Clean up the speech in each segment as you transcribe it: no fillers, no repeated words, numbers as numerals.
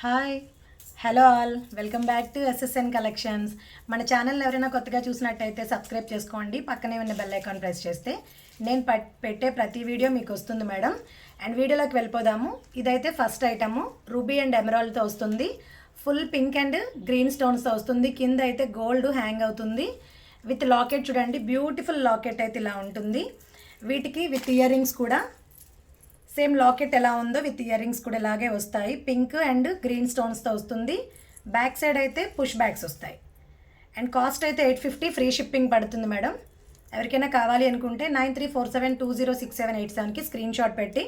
Hi hello all welcome back to SSN collections. మన channel ఎవరైనా కొత్తగా చూసినట్టయితే సబ్స్క్రైబ్ చేసుకోండి. పక్కనే ఉన్న బెల్ ఐకాన్ ప్రెస్ చేస్తే నేను పెట్టే ప్రతి వీడియో మీకు వస్తుంది మేడం. అండ్ వీడియోలోకి వెళ్ళిపోదాము. ఇదైతే ఫస్ట్ ఐటము రూబీ అండ్ ఎమరాల్డ్తో వస్తుంది. ఫుల్ పింక్ అండ్ గ్రీన్ స్టోన్స్తో వస్తుంది. కింద అయితే గోల్డ్ హ్యాంగ్ అవుతుంది విత్ లాకెట్. చూడండి, బ్యూటిఫుల్ లాకెట్ అయితే ఇలా ఉంటుంది. వీటికి విత్ ఇయర్ రింగ్స్ కూడా సేమ్ లాకెట్ ఎలా ఉందో విత్ ఇయర్ రింగ్స్ కూడా ఇలాగే వస్తాయి. పింక్ అండ్ గ్రీన్ స్టోన్స్తో వస్తుంది. బ్యాక్ సైడ్ అయితే పుష్ బ్యాగ్స్ వస్తాయి. అండ్ కాస్ట్ అయితే 850 ఫ్రీ షిప్పింగ్ పడుతుంది మేడం. ఎవరికైనా కావాలి అనుకుంటే 9347206787కి స్క్రీన్ షాట్ పెట్టి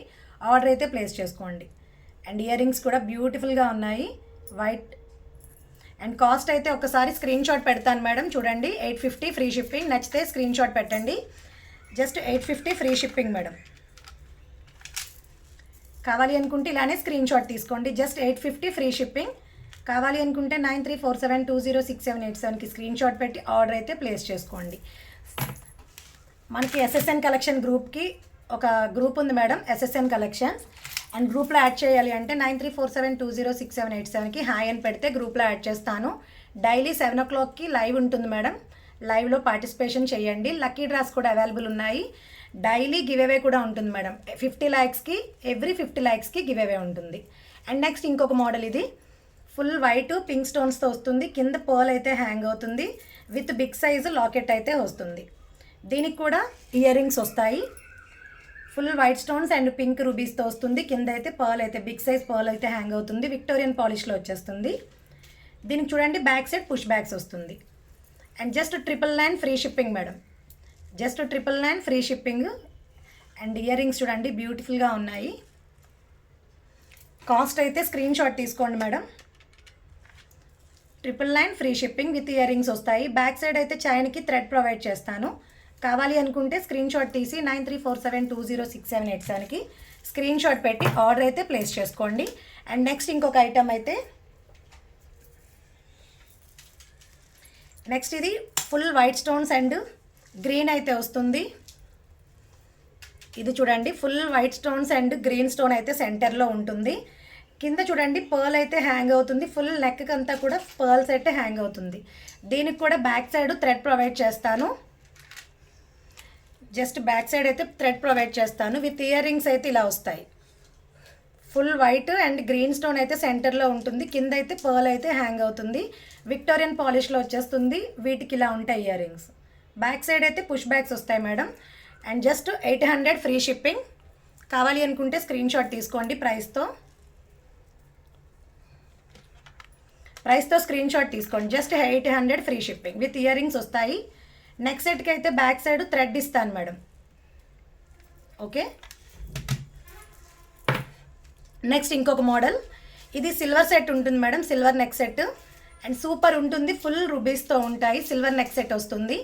ఆర్డర్ అయితే ప్లేస్ చేసుకోండి. అండ్ ఇయర్ రింగ్స్ కూడా బ్యూటిఫుల్గా ఉన్నాయి, వైట్. అండ్ కాస్ట్ అయితే ఒకసారి స్క్రీన్ షాట్ పెడతాను మేడం. చూడండి, 850 ఫ్రీ షిప్పింగ్. నచ్చితే స్క్రీన్ షాట్ పెట్టండి. Just 850 free shipping madam. కావాలి అనుకుంటే ఇలానే స్క్రీన్ షాట్ తీసుకోండి. Just 850 free shipping. కావాలి అనుకుంటే 9347206787కి స్క్రీన్ షాట్ పెట్టి ఆర్డర్ అయితే ప్లేస్ చేసుకోండి. మనకి ఎస్ఎస్ఎన్ కలెక్షన్ గ్రూప్కి ఒక గ్రూప్ ఉంది మేడం, ఎస్ఎస్ఎన్ కలెక్షన్స్. అండ్ గ్రూప్లో యాడ్ చేయాలి అంటే 9347206787కి హాయ్ అని పెడితే గ్రూప్లో యాడ్ చేస్తాను. డైలీ 7 o'clockకి లైవ్ ఉంటుంది మేడం. లైవ్లో పార్టిసిపేషన్ చేయండి. లక్కీ డ్రాస్ కూడా అవైలబుల్ ఉన్నాయి. డైలీ గివ్ అవే కూడా ఉంటుంది మేడం. 50 lakhsకి ఎవ్రీ 50 lakhsకి గివ్ అవే ఉంటుంది. అండ్ నెక్స్ట్ ఇంకొక మోడల్, ఇది ఫుల్ వైట్ పింక్ స్టోన్స్తో వస్తుంది. కింద పర్ల్ అయితే హ్యాంగ్ అవుతుంది విత్ బిగ్ సైజు లాకెట్ అయితే వస్తుంది. దీనికి కూడా ఇయర్ రింగ్స్ వస్తాయి. Full white stones and pink రూబీస్తో వస్తుంది. కింద అయితే పర్ల్ అయితే బిగ్ సైజ్ పర్ల్ అయితే హ్యాంగ్ అవుతుంది. విక్టోరియన్ పాలిష్లో వచ్చేస్తుంది. దీనికి చూడండి, బ్యాక్ సైడ్ పుష్ బ్యాగ్స్ వస్తుంది. And just 999 free shipping madam. Just 999 free shipping. And earrings చూడండి, బ్యూటిఫుల్గా ఉన్నాయి. కాస్ట్ అయితే స్క్రీన్ షాట్ తీసుకోండి మేడం. 999 free shipping with earrings వస్తాయి. బ్యాక్ సైడ్ అయితే చైన్కి థ్రెడ్ ప్రొవైడ్ చేస్తాను. కావాలి అనుకుంటే స్క్రీన్ షాట్ తీసి 9347206787కి స్క్రీన్ షాట్ పెట్టి ఆర్డర్ అయితే ప్లేస్ చేసుకోండి. అండ్ నెక్స్ట్ ఇంకొక ఐటమ్ అయితే, నెక్స్ట్ ఇది full white stones and green అయితే వస్తుంది. ఇది చూడండి, full white stones and green stone అయితే సెంటర్లో ఉంటుంది. కింద చూడండి పర్ల్ అయితే హ్యాంగ్ అవుతుంది. ఫుల్ నెక్ అంతా కూడా పర్ల్స్ అయితే హ్యాంగ్ అవుతుంది. దీనికి కూడా బ్యాక్ సైడ్ థ్రెడ్ ప్రొవైడ్ చేస్తాను. జస్ట్ బ్యాక్ సైడ్ అయితే థ్రెడ్ ప్రొవైడ్ చేస్తాను. విత్ ఇయర్ రింగ్స్ అయితే ఇలా వస్తాయి. Full white and green stone అయితే సెంటర్లో ఉంటుంది. కింద అయితే పర్ల్ అయితే హ్యాంగ్ అవుతుంది. విక్టోరియన్ పాలిష్లో వచ్చేస్తుంది. వీటికి ఇలా ఉంటాయి ఇయర్ రింగ్స్. బ్యాక్ సైడ్ అయితే పుష్ బ్యాగ్స్ వస్తాయి madam. And just 800 free shipping. కావాలి అనుకుంటే స్క్రీన్ షాట్ తీసుకోండి. ప్రైస్తో స్క్రీన్ షాట్ తీసుకోండి. Just 800 free shipping with earrings వస్తాయి. నెక్స్ట్ సెట్కి అయితే బ్యాక్ సైడ్ థ్రెడ్ ఇస్తాను మేడం. ఓకే, నెక్స్ట్ ఇంకొక మోడల్, ఇది సిల్వర్ సెట్ ఉంటుంది madam. Silver neck set and super ఉంటుంది. ఫుల్ రూబీస్తో ఉంటాయి. సిల్వర్ నెక్ సెట్ వస్తుంది.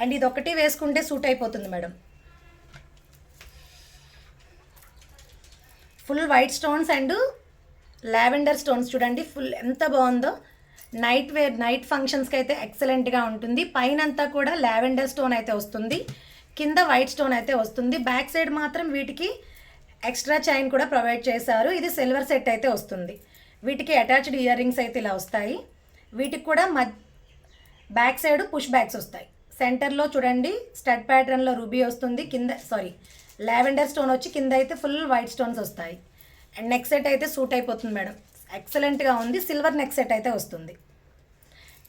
అండ్ ఇది ఒకటి వేసుకుంటే సూట్ అయిపోతుంది madam. Full white stones and lavender stones చూడండి, ఫుల్ ఎంత బాగుందో. నైట్ వేర్, నైట్ ఫంక్షన్స్కి అయితే ఎక్సలెంట్గా ఉంటుంది. పైన అంతా కూడా లావెండర్ స్టోన్ అయితే వస్తుంది. కింద వైట్ స్టోన్ అయితే వస్తుంది. బ్యాక్ సైడ్ మాత్రం వీటికి ఎక్స్ట్రా చైన్ కూడా ప్రొవైడ్ చేశారు. ఇది సిల్వర్ సెట్ అయితే వస్తుంది. వీటికి అటాచ్డ్ ఇయర్ రింగ్స్ అయితే ఇలా వస్తాయి. వీటికి కూడా బ్యాక్ సైడ్ పుష్ బ్యాగ్స్ వస్తాయి. సెంటర్లో చూడండి స్టడ్ ప్యాటర్న్లో రూబీ వస్తుంది. కింద లావెండర్ స్టోన్ వచ్చి కింద అయితే ఫుల్ వైట్ స్టోన్స్ వస్తాయి. అండ్ నెక్ సెట్ అయితే సూట్ అయిపోతుంది మేడం. ఎక్సలెంట్గా ఉంది. సిల్వర్ నెక్ సెట్ అయితే వస్తుంది.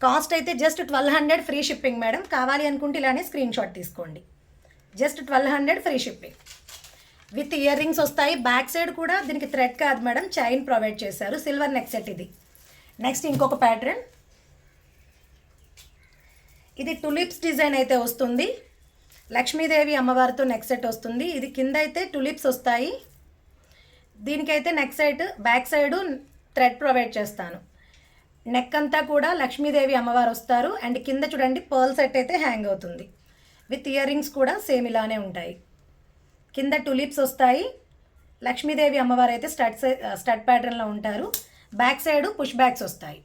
కాస్ట్ అయితే జస్ట్ 1200 ఫ్రీ షిప్పింగ్ మేడం. కావాలి అనుకుంటే ఇలానే స్క్రీన్ షాట్ తీసుకోండి. Just 1200 free shipping with earrings వస్తాయి. బ్యాక్ సైడ్ కూడా దీనికి థ్రెడ్ కాదు మేడం, చైన్ ప్రొవైడ్ చేశారు. సిల్వర్ నెక్ సెట్ ఇది. నెక్స్ట్ ఇంకొక ప్యాటర్న్, ఇది టులిప్స్ డిజైన్ అయితే వస్తుంది. లక్ష్మీదేవి అమ్మవారితో నెక్ సెట్ వస్తుంది. ఇది కింద అయితే టులిప్స్ వస్తాయి. దీనికైతే neck side, back side thread provide చేస్తాను. నెక్ అంతా కూడా లక్ష్మీదేవి అమ్మవారు వస్తారు. అండ్ కింద చూడండి పర్ల్ సెట్ అయితే హ్యాంగ్ అవుతుంది. విత్ ఇయర్ రింగ్స్ కూడా సేమ్ ఇలానే ఉంటాయి. కింద టులిప్స్ వస్తాయి. లక్ష్మీదేవి అమ్మవారు అయితే స్టడ్ ప్యాటర్న్లో ఉంటారు. బ్యాక్ సైడ్ పుష్ బ్యాగ్స్ వస్తాయి.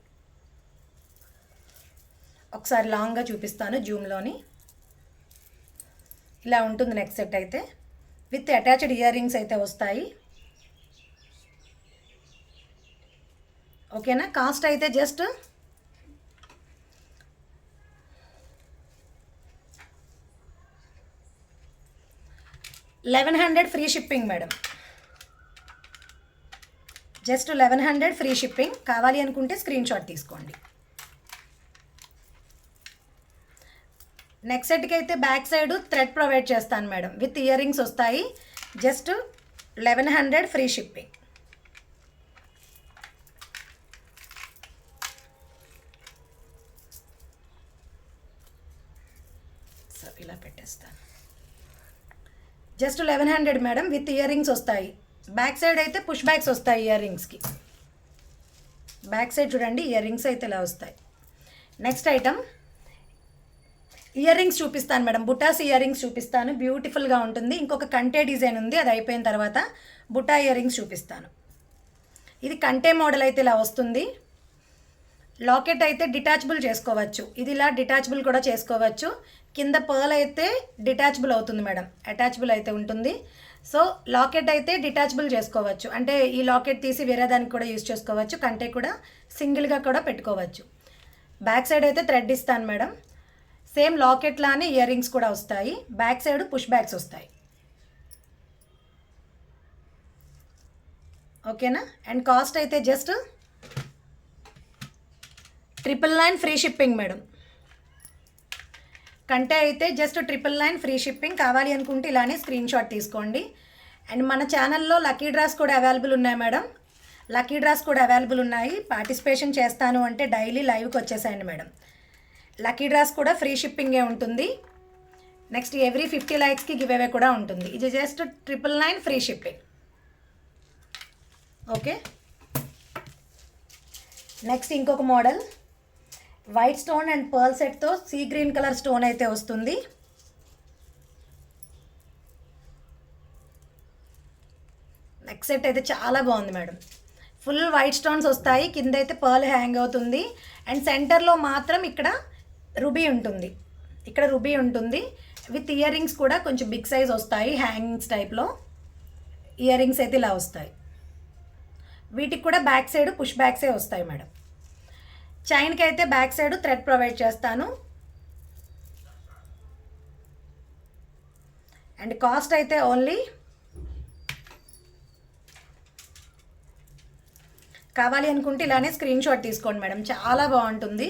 ఒకసారి లాంగ్గా చూపిస్తాను జూమ్లోని. ఇలా ఉంటుంది నెక్ సెట్ అయితే. విత్ అటాచ్డ్ ఇయర్ రింగ్స్ అయితే వస్తాయి. ఓకేనా. కాస్ట్ అయితే just 1100 free shipping madam. Just 1100 free shipping. కావాలి అనుకుంటే స్క్రీన్ షాట్ తీసుకోండి. నెక్స్ట్ సెట్కి అయితే బ్యాక్ సైడ్ థ్రెడ్ ప్రొవైడ్ చేస్తాను మేడం, విత్ ఇయర్ రింగ్స్ వస్తాయి. Just 1100 free shipping. సో ఇలా పెట్టేస్తాను. Just 1100 madam, with earrings వస్తాయి. బ్యాక్ సైడ్ అయితే పుష్ బ్యాక్స్ వస్తాయి ఇయర్ రింగ్స్కి. బ్యాక్ సైడ్ చూడండి, ఇయర్ రింగ్స్ అయితే ఇలా వస్తాయి. నెక్స్ట్ ఐటమ్ ఇయర్ రింగ్స్ చూపిస్తాను మేడం, బుటాస్ ఇయర్ రింగ్స్ చూపిస్తాను. బ్యూటిఫుల్గా ఉంటుంది. ఇంకొక కంటే డిజైన్ ఉంది, అది అయిపోయిన తర్వాత బుటా ఇయర్ రింగ్స్ చూపిస్తాను. ఇది కంటే మోడల్ అయితే ఇలా వస్తుంది. లాకెట్ అయితే డిటాచబుల్ చేసుకోవచ్చు. ఇది ఇలా డిటాచబుల్ కూడా చేసుకోవచ్చు. కింద పర్ల్ అయితే డిటాచబుల్ అవుతుంది మేడం, అటాచబుల్ అయితే ఉంటుంది. సో లాకెట్ అయితే డిటాచబుల్ చేసుకోవచ్చు, అంటే ఈ లాకెట్ తీసి వేరే దానికి కూడా యూజ్ చేసుకోవచ్చు. కంటే కూడా సింగిల్గా కూడా పెట్టుకోవచ్చు. బ్యాక్ సైడ్ అయితే థ్రెడ్ ఇస్తాను మేడం. సేమ్ లాకెట్ లానే ఇయర్ రింగ్స్ కూడా వస్తాయి. బ్యాక్ సైడ్ పుష్ బ్యాక్స్ వస్తాయి. ఓకేనా. అండ్ కాస్ట్ అయితే జస్ట్ 999 ఫ్రీ షిప్పింగ్ మేడం. కంటే అయితే జస్ట్ 999 ఫ్రీ షిప్పింగ్. కావాలి అనుకుంటే ఇలానే స్క్రీన్ షాట్ తీసుకోండి. అండ్ మన ఛానల్లో లక్కీ డ్రాస్ కూడా అవైలబుల్ ఉన్నాయి మేడం. లక్కీ డ్రాస్ కూడా అవైలబుల్ ఉన్నాయి. పార్టిసిపేషన్ చేస్తాను అంటే డైలీ లైవ్కి వచ్చేసేయండి మేడం. లక్కీ డ్రాస్ కూడా ఫ్రీ షిప్పింగే ఉంటుంది. నెక్స్ట్ ఎవ్రీ 50 లైక్స్కి గివ్ అవే కూడా ఉంటుంది. ఇది just 999 free shipping. Okay. Next ఇంకొక model white stone and pearl సెట్తో సీ గ్రీన్ కలర్ స్టోన్ అయితే వస్తుంది. నెక్స్ట్ సెట్ అయితే చాలా బాగుంది మేడం. ఫుల్ వైట్ స్టోన్స్ వస్తాయి. కింద అయితే పర్ల్ హ్యాంగ్ అవుతుంది. అండ్ సెంటర్లో మాత్రం ఇక్కడ రుబీ ఉంటుంది. ఇక్కడ రుబీ ఉంటుంది. విత్ ఇయర్ రింగ్స్ కూడా కొంచెం బిగ్ సైజ్ వస్తాయి. హ్యాంగింగ్స్ టైప్లో ఇయర్ రింగ్స్ అయితే ఇలా వస్తాయి. వీటికి కూడా బ్యాక్ సైడ్ పుష్ బ్యాక్సే వస్తాయి మేడం. చైన్కి అయితే బ్యాక్ సైడ్ థ్రెడ్ ప్రొవైడ్ చేస్తాను. అండ్ కాస్ట్ అయితే ఓన్లీ కావాలి అనుకుంటే ఇలానే స్క్రీన్ షాట్ తీసుకోండి మేడం, చాలా బాగుంటుంది.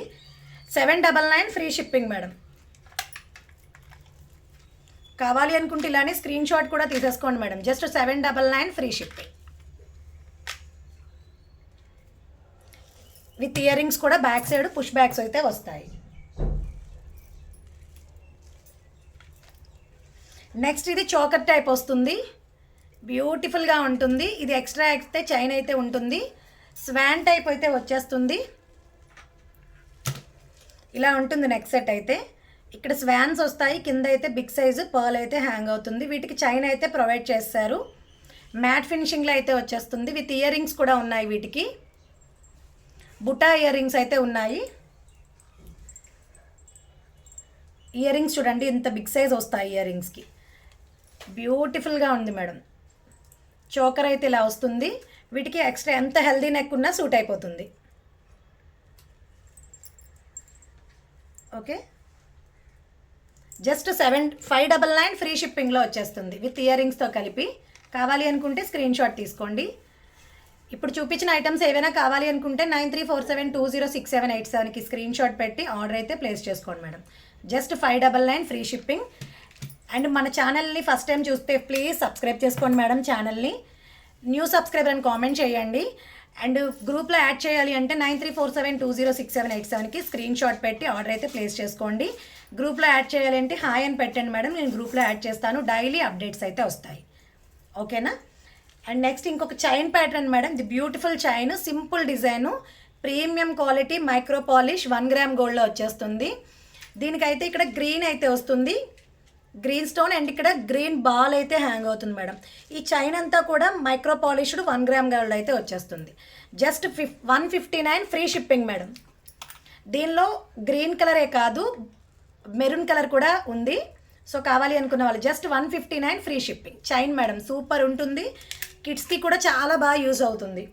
799 ఫ్రీ షిప్పింగ్ మేడం. కావాలి అనుకుంటే ఇలానే స్క్రీన్ షాట్ కూడా తీసేసుకోండి madam. Just 799 free shipping. With ear rings కూడా బ్యాక్ సైడ్ పుష్ బ్యాక్స్ అయితే వస్తాయి. నెక్స్ట్ ఇది చోకర్ టైప్ వస్తుంది. బ్యూటిఫుల్గా ఉంటుంది. ఇది ఎక్స్ట్రా అయితే చైన్ అయితే ఉంటుంది. స్వాన్ టైప్ అయితే వచ్చేస్తుంది. ఇలా ఉంటుంది నెక్స్ట్ సెట్ అయితే. ఇక్కడ స్వాన్స్ వస్తాయి. కింద అయితే బిగ్ సైజు పర్ల్ అయితే హ్యాంగ్ అవుతుంది. వీటికి చైన్ అయితే ప్రొవైడ్ చేస్తారు. మ్యాట్ ఫినిషింగ్లో అయితే వచ్చేస్తుంది. విత్ ఇయర్ రింగ్స్ కూడా ఉన్నాయి. వీటికి బుటా ఇయర్ రింగ్స్ అయితే ఉన్నాయి. ఇయర్ రింగ్స్ చూడండి ఇంత బిగ్ సైజ్ వస్తాయి ఇయర్ రింగ్స్కి. బ్యూటిఫుల్గా ఉంది మేడం. చోకర్ అయితే ఇలా వస్తుంది. వీటికి ఎక్స్ట్రా ఎంత హెల్దీ నెక్ ఉన్నా సూట్ అయిపోతుంది. ఓకే. జస్ట్ 599 ఫ్రీ షిప్పింగ్లో వచ్చేస్తుంది విత్ ఇయర్ రింగ్స్తో కలిపి. కావాలి అనుకుంటే స్క్రీన్ షాట్ తీసుకోండి. ఇప్పుడు చూపించిన ఐటమ్స్ ఏవైనా కావాలి అనుకుంటే 9347206787కి స్క్రీన్ షాట్ పెట్టి ఆర్డర్ అయితే ప్లేస్ చేసుకోండి madam. Just 599 free shipping. And మన ఛానల్ని ఫస్ట్ టైం చూస్తే ప్లీజ్ సబ్స్క్రైబ్ చేసుకోండి మేడం. ఛానల్ని న్యూ సబ్స్క్రైబర్ అని కామెంట్ చేయండి. అండ్ గ్రూప్లో యాడ్ చేయాలి అంటే 9347206787కి స్క్రీన్ షాట్ పెట్టి ఆర్డర్ అయితే ప్లేస్ చేసుకోండి. గ్రూప్లో యాడ్ చేయాలి అంటే హాయ్ అని పెట్టండి మేడం, నేను గ్రూప్లో యాడ్ చేస్తాను. డైలీ అప్డేట్స్ అయితే వస్తాయి. ఓకేనా. అండ్ నెక్స్ట్ ఇంకొక చైన్ ప్యాటర్న్ మేడం. ఇది beautiful chain, simple design, premium quality, micro polish, 1 gram గోల్డ్లో వచ్చేస్తుంది. దీనికైతే ఇక్కడ గ్రీన్ అయితే వస్తుంది, గ్రీన్ స్టోన్. అండ్ ఇక్కడ గ్రీన్ బాల్ అయితే హ్యాంగ్ అవుతుంది మేడం. ఈ చైన్ అంతా కూడా మైక్రో పాలిష్డ్ 1 గ్రామ్ గోల్డ్ అయితే వచ్చేస్తుంది. Just 159 free shipping madam. దీనిలో గ్రీన్ కలరే కాదు మెరూన్ కలర్ కూడా ఉంది. సో కావాలి అనుకున్న వాళ్ళు just 159 free shipping. Chain madam super ఉంటుంది. కిడ్స్కి కూడా చాలా బాగా యూజ్ అవుతుంది.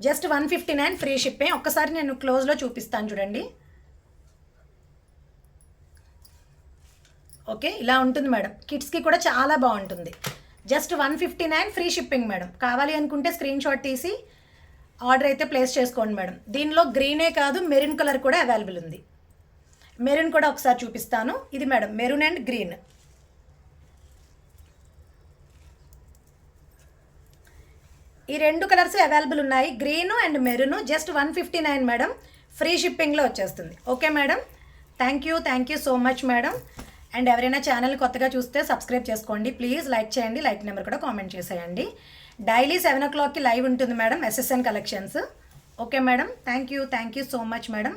Just 159 free shipping. ఒక్కసారి నేను క్లోజ్లో చూపిస్తాను చూడండి. ఓకే, ఇలా ఉంటుంది మేడం. కిడ్స్కి కూడా చాలా బాగుంటుంది. Just 159 free shipping madam. కావాలి అనుకుంటే స్క్రీన్ షాట్ తీసి ఆర్డర్ అయితే ప్లేస్ చేసుకోండి మేడం. దీనిలో గ్రీనే కాదు, మెరూన్ కలర్ కూడా అవైలబుల్ ఉంది. మెరూన్ కూడా ఒకసారి చూపిస్తాను. ఇది మేడం మెరూన్ అండ్ గ్రీన్. ఈ 2 కలర్స్ అవైలబుల్ ఉన్నాయి, green and maroon. Just 159 madam, free షిప్పింగ్లో వచ్చేస్తుంది. Okay madam, thank you so much madam. And ఎవరైనా ఛానల్ కొత్తగా చూస్తే సబ్స్క్రైబ్ చేసుకోండి ప్లీజ్. లైక్ చేయండి, లైక్ నెంబర్ కూడా కామెంట్ చేసేయండి. డైలీ 7 o'clockకి లైవ్ ఉంటుంది madam, SSN collections. Okay madam, thank you so much madam.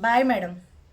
Bye madam.